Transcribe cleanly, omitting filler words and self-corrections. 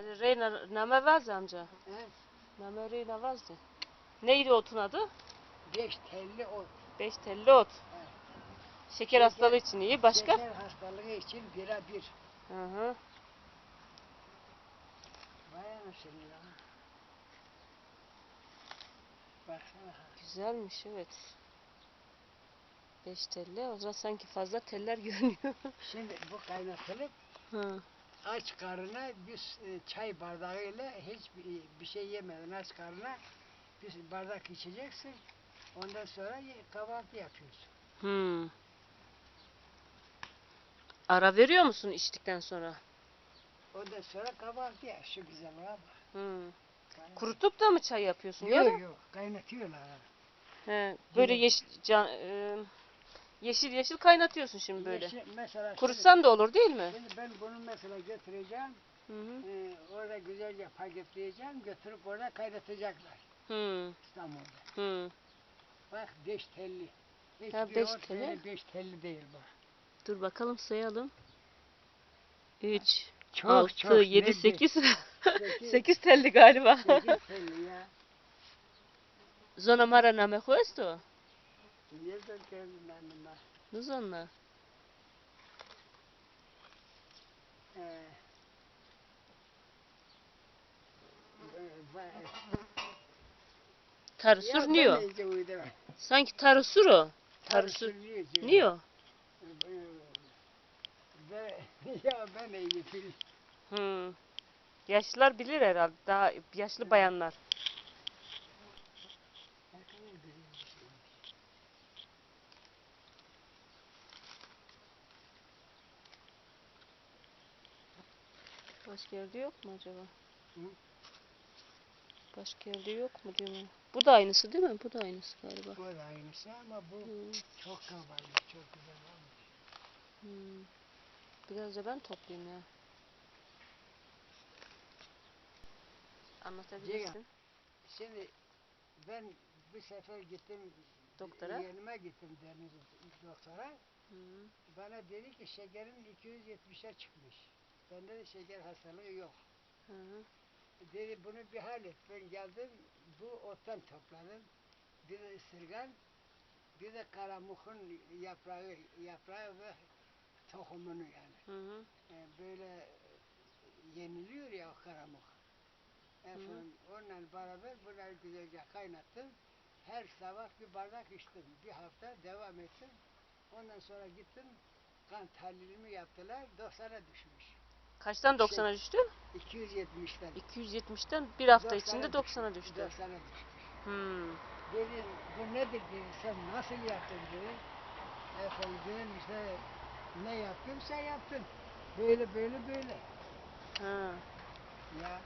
Ali Reyna name vazdı amca. He? Name Reyna vazdı. Neydi otun adı? 5 telli ot. 5 telli ot. Evet. Şeker hastalığı için iyi. Başka? Şeker hastalığı için birebir. Hı hı. Vay anasını ya. Baksana. Güzelmiş evet. 5 telli. O zaman sanki fazla teller görünüyor. Şimdi bu kaynatılıp Hı. aç karnına bir çay bardağıyla hiçbir şey yemeden aç karnına bir bardak içeceksin. Ondan sonra kahvaltı yapıyorsun. Hmm. Ara veriyor musun içtikten sonra? Ondan sonra kahvaltı ya. Şu güzel bak. Hmm. Kurutup da mı çay yapıyorsun? ya da? Yok yok kaynatıyorlar. He, böyle yeşil yeşil kaynatıyorsun şimdi böyle. Mesela Kurutsan da olur değil mi? şimdi ben bunu mesela götüreceğim. Hı hı. Orada güzelce paketleyeceğim. Götürüp orada kaynatacaklar. Hı. İstanbul'da. Hı. Bak 5 telli. Ha, Hiçbir 5 ot telli. böyle 5 telli değil bak. Dur bakalım sayalım. 3, Çok 6, çok 7, ne 8. 8 8 telli galiba. 8 telli ya. Zona mara name questo? Nereden geldin annem? No zona. Tarısur niyo? Sanki tarısur o. Tarısur. Niyo? Ya ben iyi fil. Hı. Yaşlılar bilir herhalde. Daha yaşlı bayanlar. Başka yerde yok mu acaba? Hı? Başka yerde yok mu diyorum. Bu da aynısı değil mi? Bu da aynısı galiba. Bu da aynısı ama bu çok kabarmış, çok güzel olmuş. Hmm. Biraz da ben toplayayım ya. Anlatabilirsin. Şimdi ben bir sefer gittim, Doktora. yeğenime gittim deniz doktora. Hı. Bana dedi ki şekerin 270'e çıkmış. Bende de şeker hastalığı yok. Hı hı. Dedi bunu bir hallet. Ben geldim bu ottan topladım. Bir de ısırgan, bir de karamukun yaprağı ve tohumunu yani. Hı hı. Böyle yeniliyor ya o karamuk. Efendim, onunla beraber bunları güzelce kaynattım. Her sabah bir bardak içtim. Bir hafta devam ettim. Ondan sonra gittim. Kan tahlilimi yaptılar. 90'a düşmüş. Kaçtan 90'a düştün? 270'ten. 270'ten bir hafta içinde 90'a düştü. 90'a düşmüş. Hmm. Dedi bu nedir dedi. Sen nasıl yaptın dedi. Efendim dedim işte ne yaptımsa yaptın. Böyle böyle böyle. Ha. Ya.